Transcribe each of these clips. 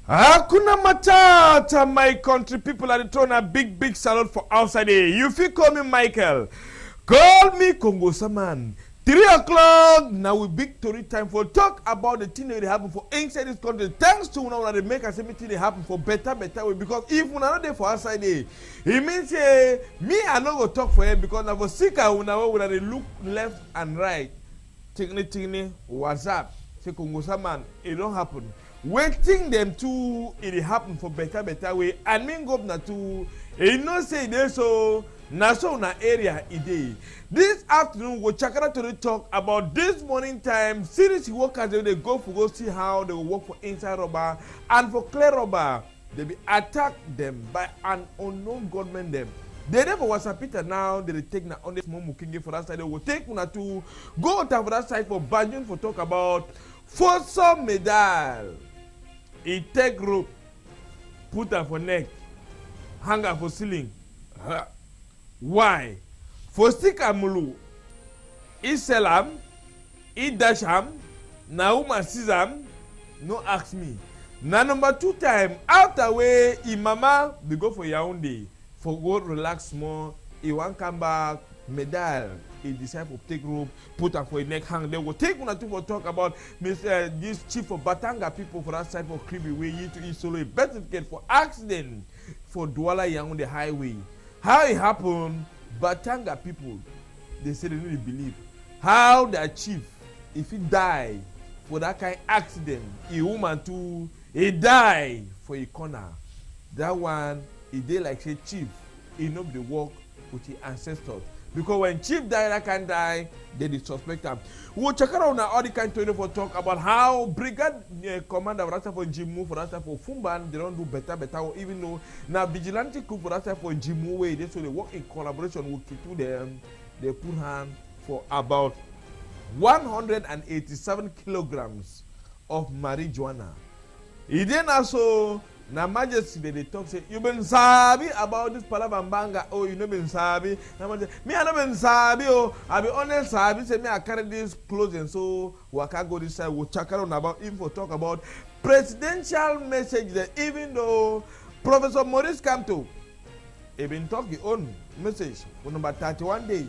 Hakuna Matata, my country people are throwing a big salute for outside here. You feel call me Michael. Call me Congo Saman. 3 o'clock, now we big story time for talk about the thing that happen for inside this country. Thanks to one of the make us everything that happen for better way. Because if we are not there for outside there, it means me I not go talk for him because I was sick and when they look left and right. Tigni, WhatsApp, say Congo Saman, it don't happen. Waiting them to it happen for better way. And mean governor to say they so na area ide. This afternoon we chakara to talk about this morning time serious workers they go see how they will work for inside rubber and for clear rubber they be attacked them by an unknown government them. They never was a Peter now they take na on this small mukingi for that side they will take una to go out for that side for Banjun for talk about for some medal. It take rope, put her for neck, hang her for ceiling. Why? For stick amulu, he sell am, he dash am, na woman sees am, no ask me. Na number 2 time, after way, he mama, we go for Yaoundé, for go relax more, he want come back, medal. He decide to take rope, put her for a neck hang. They will take one or two for talk about this chief of Batanga people for that side for creepy way to eat solo a better ticket for accident for Douala Yang on the highway. How it happened, Batanga people, they say they really believe. How that chief, if he die for that kind of accident, a woman too, he die for a corner. That one, he did like say chief, he know the work with his ancestors. Because when chief die, that can die, they suspect him. We'll check out now all the kind of for talk about how brigade commander for for Jimu for that for Fumban, they don't do better, even though now vigilante coup for that for Jimu way, they so they work in collaboration with Kitu them, they put hand for about 187 kilograms of marijuana. He then also na majesty they talk say you been sabi about this palabambanga oh you know been sabi me I no been sabi oh I be honest sabi say me I carry this clothes and so waka go this side we check around about info talk about presidential message that even though Professor Maurice Kamto he been talk his own message for number 31 day.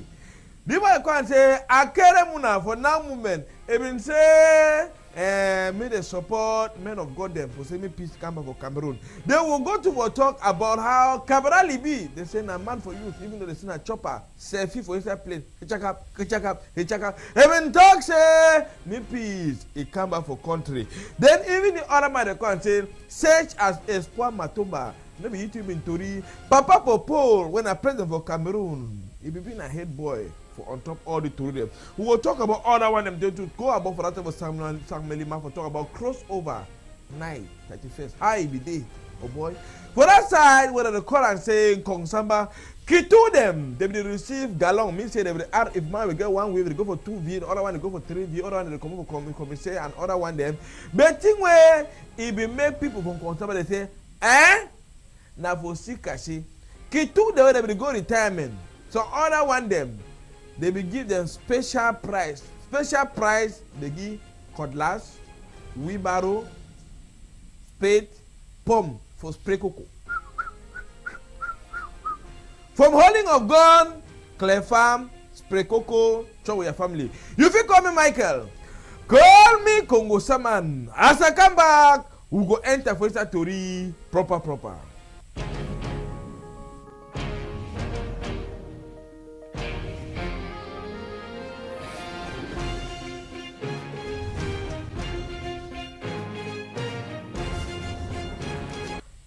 The boy can say akere muna for now moment he been say me they support men of God them for say me peace come for Cameroon. They will go to for talk about how Cabral be. They say na man for youth, even though they say na chopper, selfie for inside plane. He check up. Even talk say me peace, he come back for country. Then even the other man they come and say, such as Espoir Matomba, maybe YouTube in Tori, Papa Popo, when I president for Cameroon, he be being a head boy. For on top all the tourism. We will talk about other one them to go about for that for Sam Melima for talk about crossover night 31st. How it be day, oh boy. For that side, whether the call and saying Kong Samba, Kitu them, they will receive galong. Means say they will add if man will get 1 way, they go for 2V, the other one they go for 3V, other one they come for commissary, and other one them. But thing where it be make people from Kong Samba they say, now for Sikashi, Kitu they will go retirement. So other one them. They will give them special price. Special price, they give cutlass, wheelbarrow, spade, pump for spray cocoa. From holding of gun, clear farm, spray cocoa, show your family. You feel call me Michael. Call me Congo Saman. As I come back, we go enter for this story proper.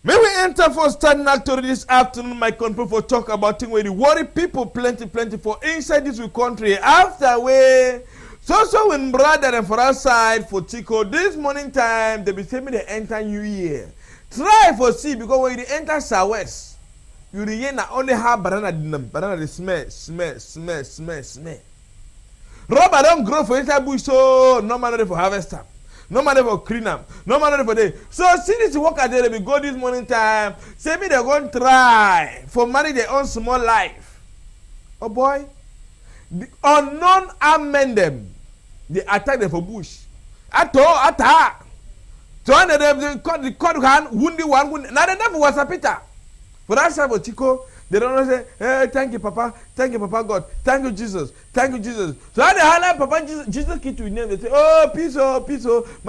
May we enter for standing actor this afternoon, my country, for talk about things where the worry people plenty for inside this country. After we so when brother and for outside for Tico this morning time, they be saying me they enter New Year. Try for see because when you enter Southwest, you hear not only have banana the smell. Rubber don't grow for inside bush, so no man for harvest time. No matter for clean up, no matter for day. So see this worker there, they go this morning time. Say me they're going to try for money their own small life. Oh boy, the unknown armed men them, they attack them for bush. Attack. So when they cut hand, wounded one. Now the devil was a Peter. For that side of Chico, they don't say, hey, thank you, Papa God, thank you, Jesus. So when they highlight Papa Jesus key to his name, they say, oh, peace, my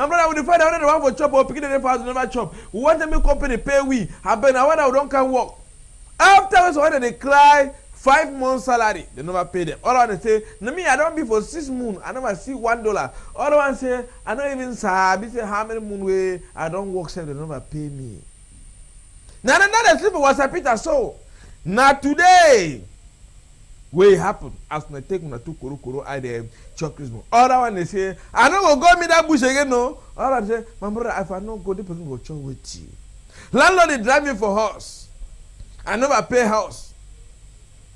brother, we find out the one for chop or picking the father never chop. We want them to company pay we. I bet now when I don't can work. Afterwards, when they cry, 5 months salary, they never pay them. All they say, no, me, I don't be for 6 months, I never see $1. All one say, I don't even say how many moon way I don't work, so they never pay me. Now the sleep was a Peter so. Now today, what happen as I take una two koro I dey chop Christmas. Other one they say, I no go me that bush again no. Other say, my brother, if I no go, the person go chop with you. Landlord dey drive me for house. I never pay house.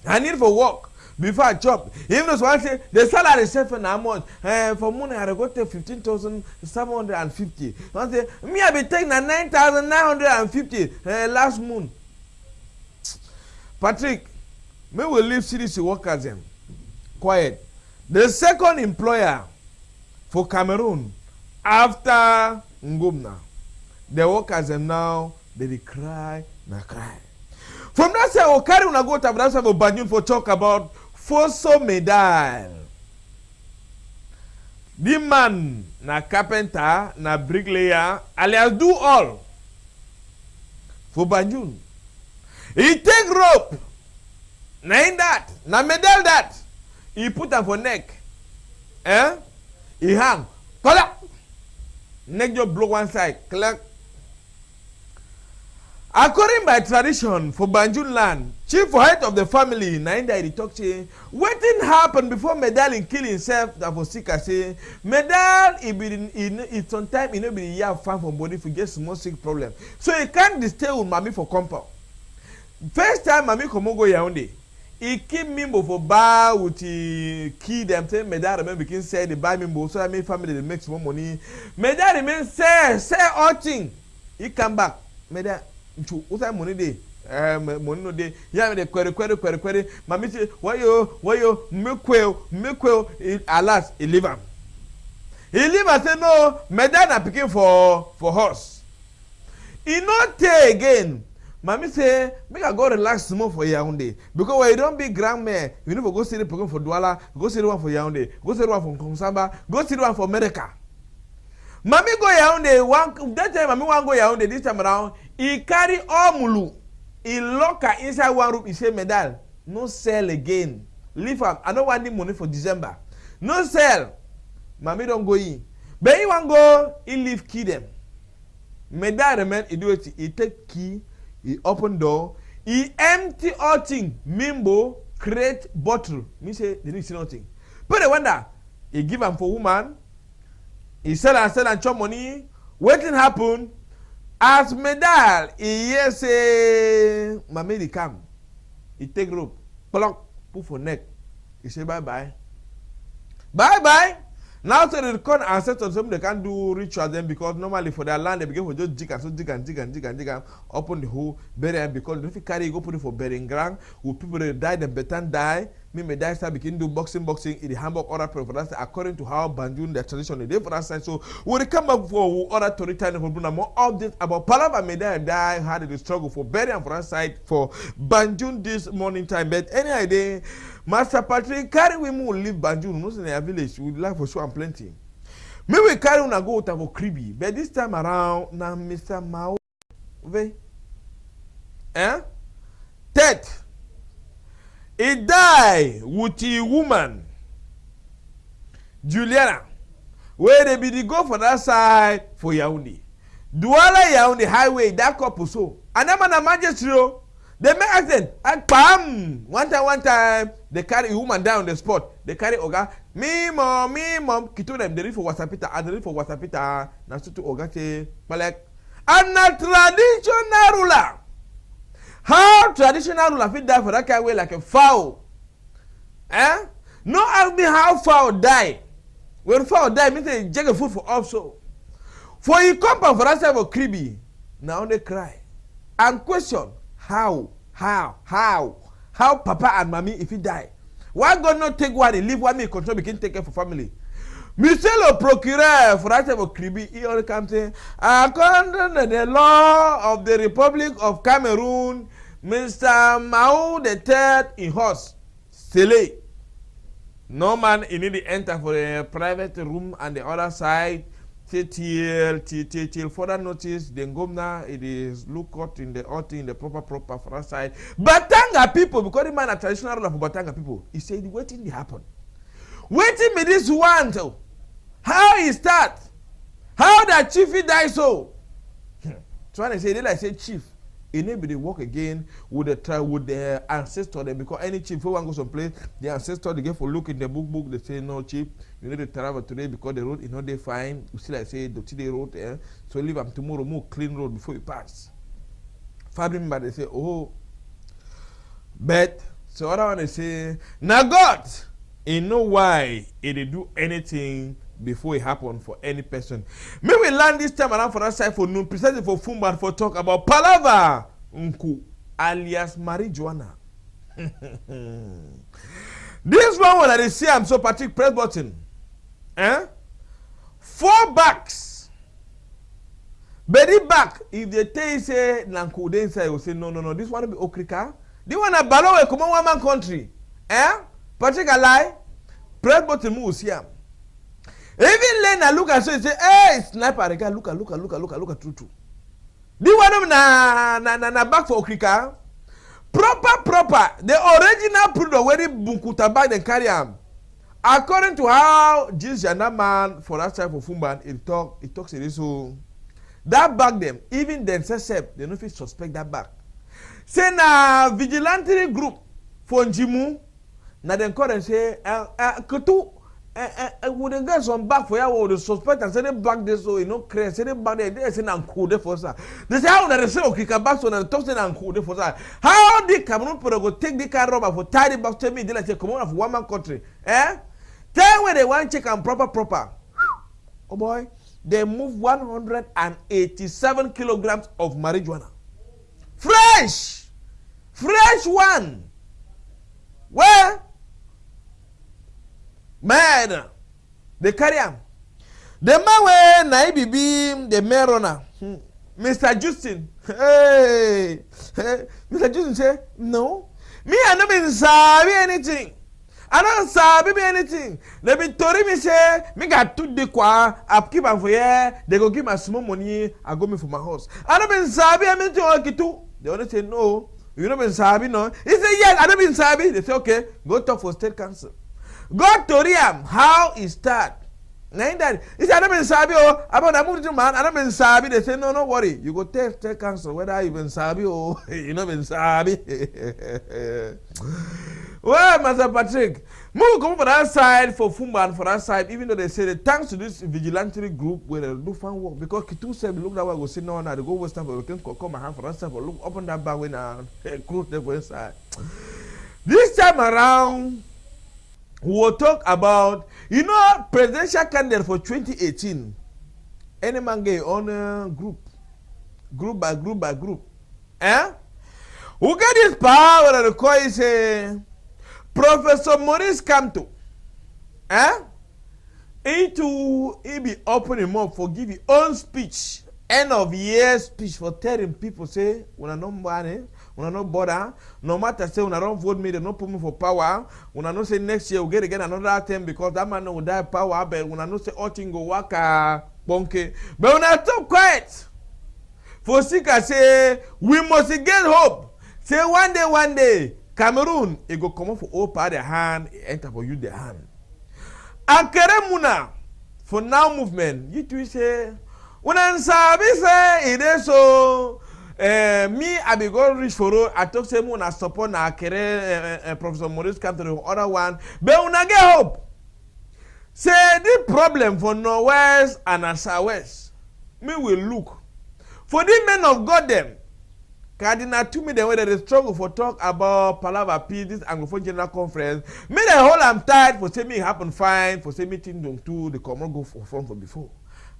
I need for work before I chop. Even though one say the salary set for now month. For money I go take 15,750. One say me I be taking 9,950 last month. Patrick, me will leave CDC workers them quiet. The second employer for Cameroon after Ngomna, the workers them now they cry. From that say, we carry una go to Abdasa for Banjul for talk about Fosso Medal. The man na carpenter, na bricklayer, alias do all for Banjul. He take rope, na in that, na medal that. He put them for neck. He hang. Collect. Neck just blow one side. Collect. According by tradition for Banjul land, chief head of the family, Nainda he talk say, what didn't happen before Medal in kill himself that for sick say, Medal it sometimes he no be year fan from body for get small sick problem. So he can't stay with mommy for compound. First time mommy come go Yaoundé, he keep Mimbo for bar with the key them say Medal remember begin say they buy Mimbo so that my family they make some money. Medal remain say all thing. He come back. Medal Nchu, usa money day, money no day. Yeah, me query. Mami say, why yo, mekwell, alas, he leave him. He leave and say, no, Medal na picking for horse. He not take again. Mami say, make I go relax small for Yaoundé. Because when you don't be grandma, you never go see the program for Douala, go see the one for Yaoundé, go see the one for Konsamba, go see the one for America. Mami go Yaoundé, that time Mami want go Yaoundé this time around. He carry all mulu. He lock her inside one room. He say, Medal, no sell again. Leave him. I don't want the money for December. No sell. Mami don't go in. But he want go, he leave key them. Medal remain, he do it. He take key, he open door, he empty all thing. Mimbo, crate, bottle. Me say, they didn't see nothing. But they wonder, he give him for woman. He sell and chop money. Waiting happen. As Medal, he hear say, Mami dey come. He take rope, pluck, put for neck. He say bye. Now so they come ancestors, some they can't do ritual them because normally for their land they begin for just dig and open the hole, bury them because they don't carry go put it for burying ground. Who people they die, the better die. Me Medal start begin do boxing in the Hamburg order for that side, according to how Banjul their tradition they for that side. So when they come back for other storytelling for more updates about Palava Medal die, how they struggle for burying for that side for Banjul this morning time. But any idea, Master Patrick carry we more leave Banjul, most in their village, we like for sure and plenty. Me we carry una go to for Kribi, but this time around now Mr. Mao Third, he died with a woman, Juliana, where they be the go for that side for Yaoundé. Douala Yaoundé highway, that couple so. And them on a magistrate, they make accident. And bam! One time, they carry a woman down on the spot. They carry Oga. Me mom. Kito them, they read for Wasapita. And they read for Wasapita. Na sutu Oga te, Malek. And a traditional ruler. How traditional ruler fit die for that kind of way like a fowl? No ask me how fowl die. When fowl die, means they jug a food for also. For you come for that side of Kribi, now they cry. And question, how Papa and Mommy if he die? Why God not take one and leave one me control begin take care for family? Monsieur le procureur, for that type of cribi, he only comes saying, according to the law of the Republic of Cameroon, Mr. Mao the Third in horse, Sele. No man in need to enter for a private room and the other side till further notice. Then governor it is look out in the proper for that side. Batanga people, because the man a traditional ruler for Batanga people, he said waiting to happen. Waiting me this one too. How he start? How that chief he die so? Trying to say they like say chief. Anybody work again with the ancestor them, because any chief who want to go someplace, the ancestor they get for look in the book, they say no chief, you need to travel today because the road is not there fine. You see like say the road so leave them tomorrow more clean road before you pass. Family member they say, oh, but so other one they say, now God, he know why he did do anything before it happen for any person. May we land this time around for that side for noon, precisely for Fumban for talk about Palava Nku alias marijuana. This one that they say I'm so Patrick press button. 4 backs. Very back. If they tell you say Nanku they say will say no. This one will be Okrika. This one a Balowe come on one man country. Patrick a lie. Press button move see him. Even Lena look at so he say, hey, sniper, the guy look at true. The one of na back for Okrika. Proper. The original product already bunkuta back then carry him. According to how Jesus and that man for that side for Fumban, it talks it so that back them, even themselves, they don't feel suspect that back. Say na vigilante group for Njimu, na then call and say, Kutu. Would the guys on back for you the suspect and say they back this so you know crazy say they back there they say and cool for sir. They say how they say okay can back so and talk say and cool for sir. How the Cameroon people go take the car rubber for tidy back to me they like say come on for one man country. Tell where they want check and proper. Oh boy, they move 187 kilograms of marijuana. Fresh one. Where? Man, they carry him. The man where Naibi beam the mayor Mr. Justin. Hey, Mr. Justin say, no. Me, I don't been sabi anything. I don't sabi anything. They be told me say, me got two de qua, I keep am for here, they go give my small money, I go me for my house. I don't been sabi anything okay too. They only say no. You don't been sabi no. He say yes, I don't been sabi. They say okay, go talk for state council. God told him how he start. Now that he said, I don't been sabi oh, about I moved to man, I don't been sabi. They say, no worry. You go tell council whether you been sabi or you not been sabi. Well, Master Patrick, move come for that side for Fumban for that side, even though they say that thanks to this vigilante group where they do fun work because Kitu said look that way go sit down now they go Western for we can come and have for that side for look up on that back when close there for inside. This time around we will talk about, presidential candidate for 2018. Any man get on group by group. Who get this power that the call is Professor Maurice Kamto. He be opening up for give his own speech, end of year speech for telling people say, when I no money. Una no bother. No matter say una don't vote me, they don't put me for power. Una no say next year we'll get again another term because that man will die power. But una no say all thing go work bonke. But una stop quiet. For Sika say we must get hope. Say one day Cameroon it go come up for all part the hand, enter for you the hand. Akere Muna for now movement. You two say una sabi say it is so. Me, I be going reach for road. I talk say me una support na Akere Professor Maurice Kamto the other one. But una get hope. Say the problem for Northwest and Southwest. Me will look for the men of God them. Cardinal to me the way that they struggle for talk about Palava Peace, this Anglophone General Conference. Me the whole I'm tired for say me happen fine for say meeting them too. The common go for front for before.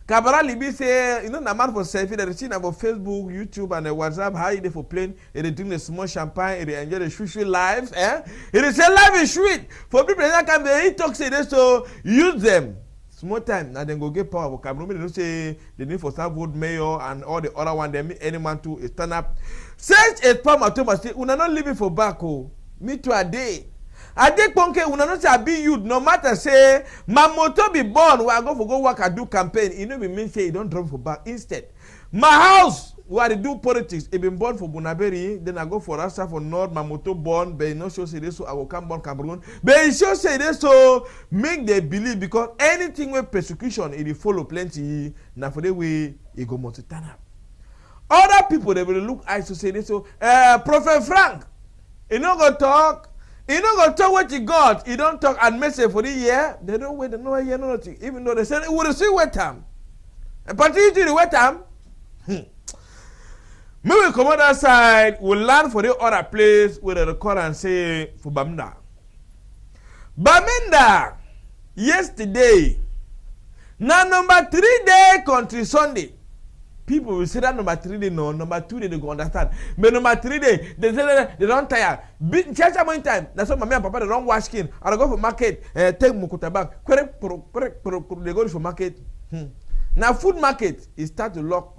Kabara Libi say, na man for selfie that they see about Facebook, YouTube, and WhatsApp, how they for playing, they drink the small champagne, they enjoy the sweet lives, It is a life is sweet. For people that can be, he talks say this, so use them. Small time, now then go get power for Cameroon. They don't say they need for some vote mayor and all the other one. They mean any man to stand up. Such a palm at Thomas, una not living for back. Oh, me to a day. I dey ponke una no say I be youth. No matter say my motor be born, where I go work and do campaign. It no be mean say you don't drop for back. Instead, my house where I do politics, it been born for Bunaberi. Then I go for Rasta for North. My motor born, but no show say this, so I will come born Cameroon. But it show say this, so make they believe because anything with persecution, it will follow plenty. Now for the way it go multi turn up. Other people they will look eyes to say this, so Prophet Frank, he no go talk. He no go talk what he got. He don't talk and message for the year. They don't wait no year nothing. Even though they said it would see wet time. And particularly the wet time. Me will come on that side. We'll land for the other place where they record and say for Bamenda. Bamenda yesterday. Now number 3 day country Sunday. People will say that number 3 day no, number 2 day they go understand. But number 3 day, they say they don't tire. Church at one time, that's why mommy and papa they don't wash skin. I go for market, take Mukuta back. They go for market. Now food market, it start to lock.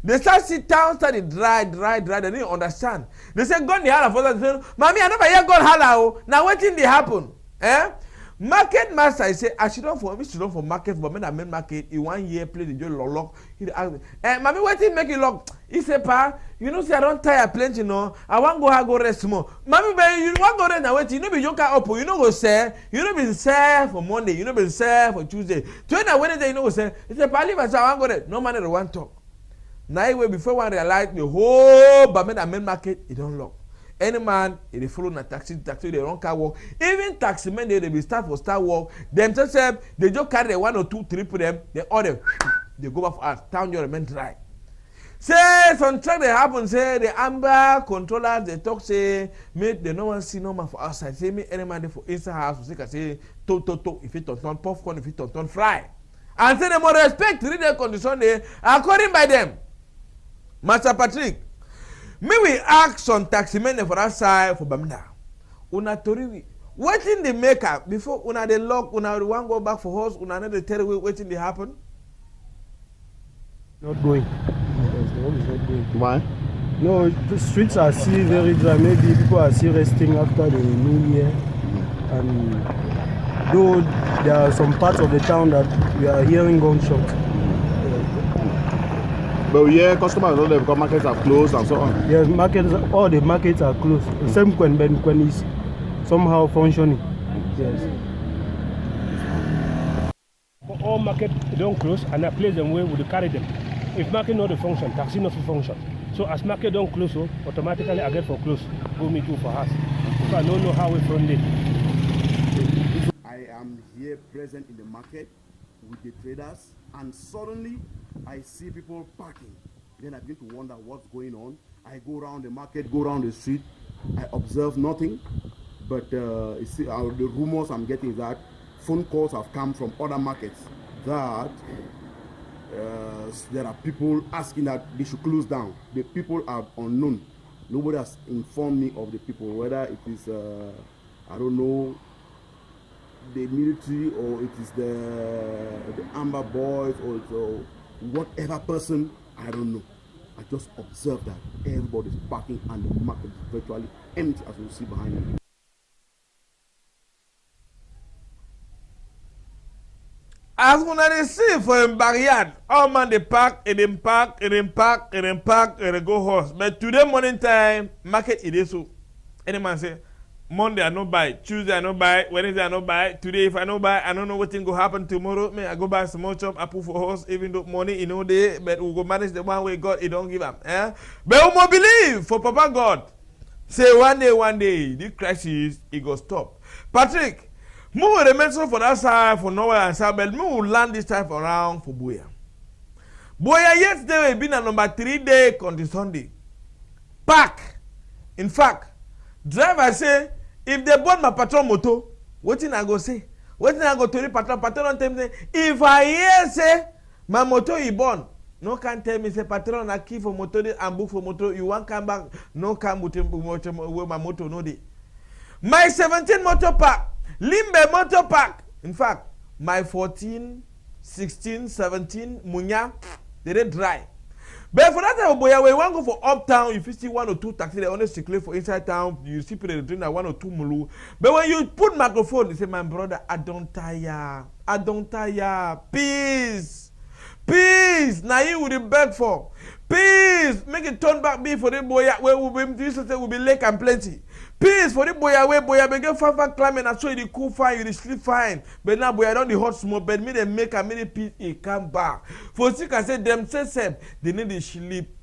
They start sit down, start to dry. They didn't understand. They say God the holla for that. They say, mommy, I never hear God holla. Now what thing they happen? Market master, I say, I should not for market, but when I made market, in 1 year, play the job lock. He asked me, mommy, what thing make you lock? He said, pa, you know, say I don't tire plenty, no. I want go rest more. Mommy, but you want go rest now, wait, you know, be you can open, you know, go sell, you know, be sell for Monday, you know, be sell for Tuesday. Tuesday, Wednesday, you know, go sell. He said, pa, leave us, I want go rest. No man, they want talk. Now, before one realize the whole, but when I made market, it don't lock. Any man, if they follow na taxi, they don't car work. Even taxi men, they be start work. Them just say, they just carry the 1 or 2, 3 for them, they order, they go back for us, town your men dry. Say, some track they happen, say, the amber controllers, they talk, say, mate, they no one see no man for outside. Say, me, any man they for inside house, say, if it turn popcorn, if it turn fry. And say, they more respect, read their condition, they, according by them. Master Patrick, me we ask some taxi men for that side for Bamenda. Una tori what in the makeup before una they lock, una want go back for horse, una not they tell you waiting they happen? Not going. Yes, the road is not going. Why? No, the streets are still very dry. Maybe people are still resting after the new year. And though there are some parts of the town that we are hearing gunshots. But we hear customers know because markets are closed and so on. Yes, all the markets are closed. Same when is somehow functioning. Yes. All markets don't close and I place them where we carry them. If market not function, taxi not function. So as market don't close, so automatically I get for close. Go me too for us. So I don't know how we from it. I am here present in the market with the traders and suddenly I see people parking. Then I begin to wonder what's going on. I go around the market, go around the street. I observe nothing. But you see, the rumors I'm getting is that phone calls have come from other markets that there are people asking that they should close down. The people are unknown. Nobody has informed me of the people, whether it is, I don't know, the military or it is the Amber Boys or it's whatever person, I don't know. I just observe that everybody is parking and the market is virtually empty as you see behind me. As when I see for a backyard, all man they park, and then park, and then park, and then park, and then go horse. But today morning time, market it is so. Any man say, Monday I no buy, Tuesday I no buy, Wednesday I no buy, today if I no buy, I don't know what thing go happen tomorrow. I go buy some more chop, I put for horse, even though money in no day, but we go manage the one way God, he don't give up. But we must believe for Papa God. Say one day, this crisis, it go stop. Patrick, we will remain so for that side, for nowhere and south, but we will land this time around for Buea. Buea yesterday will be a number 3 day country Sunday. Pack. In fact, driver say, if they bought my patron moto, what thing I go say? What thing I go to the patron? Patron don't tell me, if I hear say, my moto is born, no can tell me, say, patron, I keep for moto and book for moto, you want come back, no come with my moto, no day. My 17 motor park, Limbe motor park, in fact, my 14, 16, 17, Munya, they dry. But for that time, boy, when you want to go for uptown, if you see 1 or 2 taxis, they only circulate for inside town. You see people doing that 1 or 2 mulu. But when you put microphone, they say, my brother, I don't tire. Peace. Now you would beg for. Peace. Make it turn back me for the boy where will be lake and plenty. Peace for the boy away, boy. I begin far climbing. I saw you cool fine, you sleep fine. But now, boy, I don't the hot smoke. But me, they make a many peace, it come back. For sick, I said, them say, they need to sleep.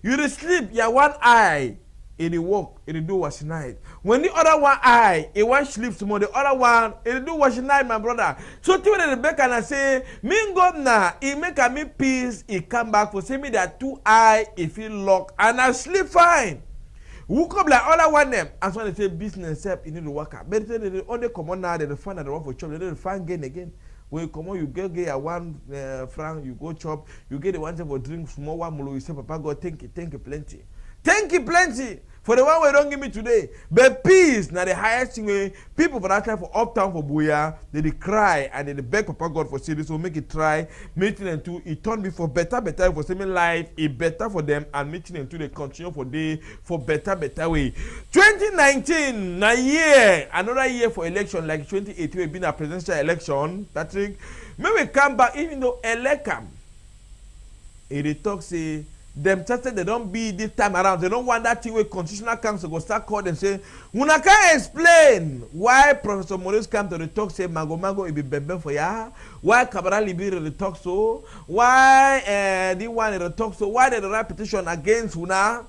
You dey sleep, you one eye, in the walk, in the do wash night. When the other one eye, it one sleep tomorrow, the other one, in the do wash night, my brother. So, to the back and I say, me God na, it make a me peace, it come back for say me that 2 eye, it feel lock, and I sleep fine. Who come like other one them as when they say business help you need to work out. But they only come on now, they find that they want for chop, they don't find gain again. When you come on, you get a 1 franc, you go chop, you get the one for drink small one mulu, you say Papa God thank you plenty. Thank you plenty for the one we don't give me today. But peace, now the highest thing way people for that time for uptown for Booyah, they cry and they beg Papa God for serious, so make it try, meeting them too. It turned me for better for same life, it better for them and meeting them too. They continue for day for better way. 2019, na year, another year for election like 2018, we been a presidential election. Patrick, may we come back even though Elekam, it talk say. Them tested they don't be this time around. They don't want that thing where Constitutional Council go start calling and say, "Una can't explain why Professor Maurice come to the talk say Mago it be bembe for ya? Why Cabral Libiri the talk so? Why the one in the talk so? Why the repetition against Una?"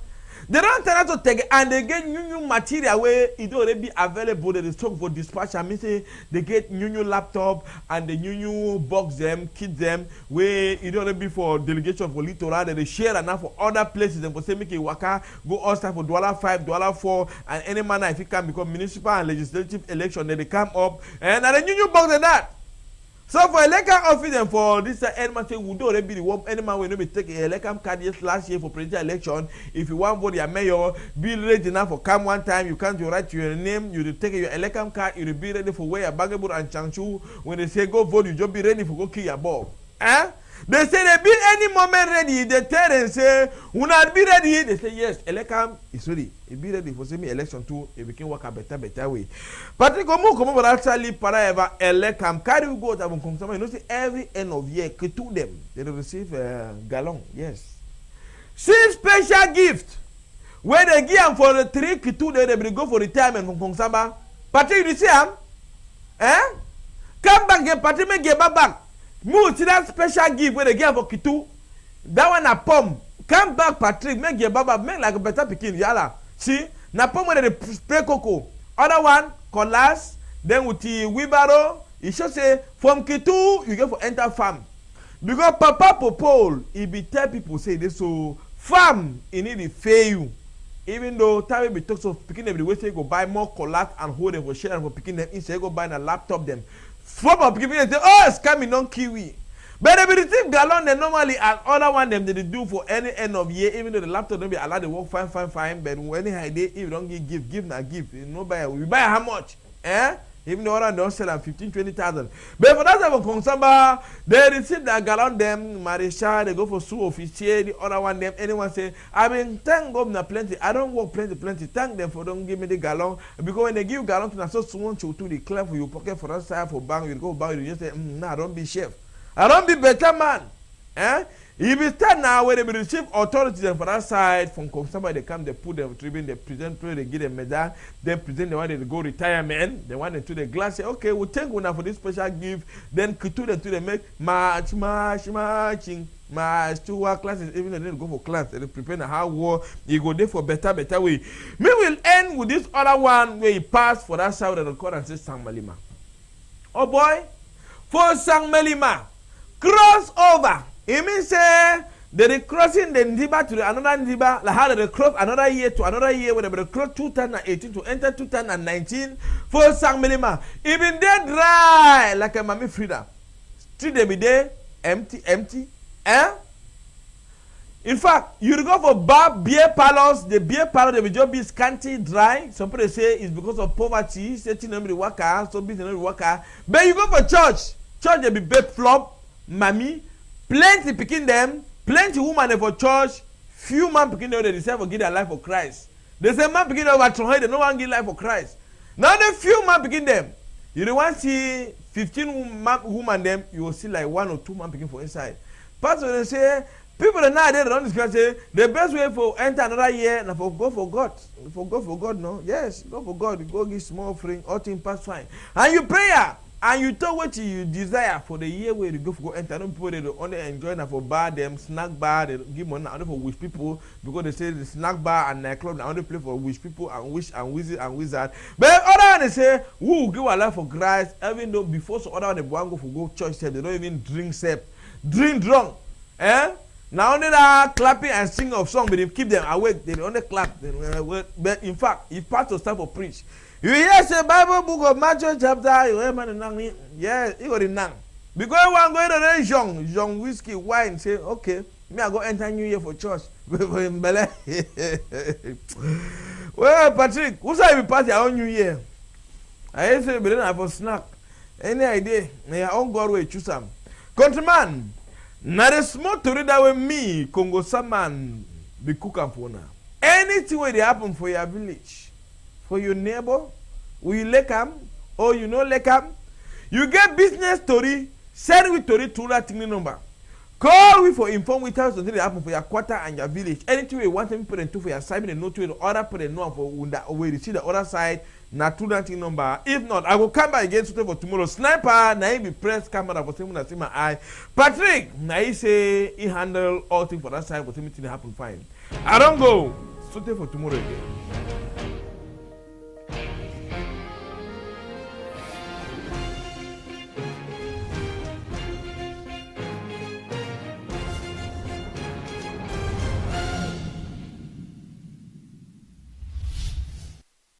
They don't tell us to take it and they get new material where it already be available. They talk for dispatch. I mean say they get new laptop and the new box them, kit them where it already be for delegation for littoral. They share enough for other places and for say make it waka go outside for $5, $4 and any manner if it can become municipal and legislative election then they come up and the new box and that. So for election office and for this any man say we don't already be the one any man will not be taking election card last year for presidential election. If you want vote your mayor, be ready enough for come one time. You can't write your name. You take your election card. You be ready for wear a bagable and chanchu. When they say go vote, you just be ready for go kill your ball. Eh? They say they be any moment ready. They tell and say, "We not be ready." They say yes, election is ready. It be ready for semi election too. It became work a better way. Patrick, come on, actually para ever election. Carry you go to Abunkonksamba. You know, see every end of year, to them they receive gallon. Yes, see special gift where they give them for the 3 kitu. They go for retirement from Konksamba. Patrick, you see them? Come back, get Patrick, make get back. Move to that special gift where they give for Kitu. That one a pom. Come back, Patrick. Make your baba make like a better picking. Yala. See? Na pom where they spray cocoa. Other one, colas. Then with the wheelbarrow. It should say from Kitu you get for enter farm. Because Papa Popol, he be tell people say this so farm he need to fail you. Even though time be talk so picking them the way say go buy more colas and hold them for share and for picking them instead go buy a laptop them. From up people say, "Oh, it's coming on Kiwi." But they receive gallon they normally and other one them they do for any end of year, even though the laptop don't be allowed to work fine. But when any if you don't give na give. You know buy we buy how much? Even though other don't sell them 15,000-20,000. But for that time of Konksamba, they receive that gallon them, Marisha, they go for sous officier, the other one them, anyone say, I mean, thank God na plenty. I don't work plenty. Thank them for don't give me the gallon. Because when they give gallon to so someone to the claim for your pocket for that side for bank, you go bank, you just say, nah, I don't be chef. I don't be better man. If you start now where they receive authorities for that side from Konksamba, they come, they put them tribune, they present, they give them medal, they present the one they go retirement, they want them to the glass, say, okay, we'll thank you now for this special gift, then to them to they make marching, march to our classes, even though they go for class, they prepare how war, you go there for better way. Me will end with this other one where he passed for that side of the court and say Sang Malima. Oh boy, for Sang Malima, cross over. It means they crossing the Ndiba to another Ndiba, like how they cross another year to another year, when they cross 2018 to enter 2019 for Sang Malima. Even they dry like a Mami Frida. Street they be there, empty. In fact, you go for beer parlors, the beer parlor they will just be scanty, dry. Some people say it's because of poverty, certain number of workers, some business worker. But you go for church church dey be big flop, mami, plenty pikin dem, plenty woman dem for church, few man pikin dem dey decide for give their life for Christ. They say man pikin dem over try, they no wan give life for Christ. Now the few man pikin dem, you dey wan see 15 woman dem, you will see like 1 or 2 man pikin for inside. Pastor dey say people nowadays don't discuss say the best way for enter another year na for go for God. For God, no? Yes, go for God. You go give small offering, all things pass fine. And you prayer and you tell what you desire for the year where you go for go enter. No people they only enjoy na for bar them, snack bar, they give money only for wish people because they say the snack bar and nightclub na only play for wish people and wish and wizard. But other one they say who give our life for Christ, even though before so other one they want go for go church, they don't even drink drunk. Now only that clapping and singing of song, but they keep them awake. They only clap. But in fact, if pastor start for preach, you hear say Bible book of Matthew chapter, you hear man, yeah, you got it now. Because one going to young whiskey, wine, say, okay, me I go enter New Year for church. Well, Patrick, who's I be party on New Year? I say, but then I for snack. Any idea? May your own God will choose some. Countryman. Na the small tori that way me Congo Saman be cooking for now. Anything where they happen for your village, for your neighbor, will you like am or you know like am, you get business story, send with tori to that thing number. Call we for inform with us something that happen for your quarter and your village. Anything you want them to for your side, they know to the other people know for when they see the other side. Na to that thing number. If not, I will come back again today for tomorrow. Sniper, na he be press camera for someone that see my eye. Patrick, na he say he handle all things for that side, but everything happen fine. I don't go. Today for tomorrow again.